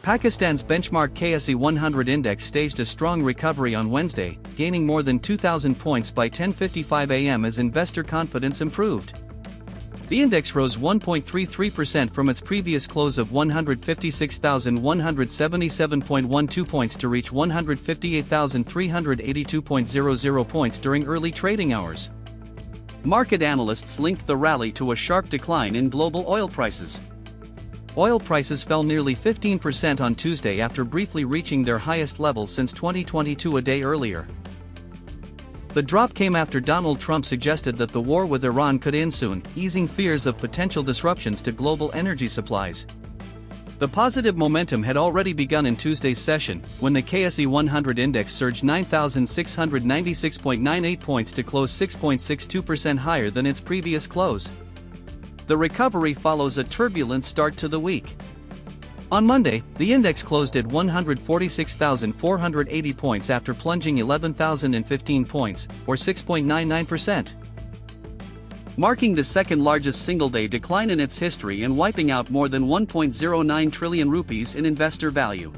Pakistan's benchmark KSE-100 Index staged a strong recovery on Wednesday, gaining more than 2,000 points by 10:55 a.m. as investor confidence improved. The index rose 1.33% from its previous close of 156,177.12 points to reach 158,382.00 points during early trading hours. Market analysts linked the rally to a sharp decline in global oil prices. Oil prices fell nearly 15% on Tuesday after briefly reaching their highest level since 2022 a day earlier. The drop came after Donald Trump suggested that the war with Iran could end soon, easing fears of potential disruptions to global energy supplies. The positive momentum had already begun in Tuesday's session, when the KSE-100 Index surged 9,696.98 points to close 6.62% higher than its previous close. The recovery follows a turbulent start to the week. On Monday, the index closed at 146,480 points after plunging 11,015 points, or 6.99%. Marking the second largest single-day decline in its history and wiping out more than 1.09 trillion rupees in investor value.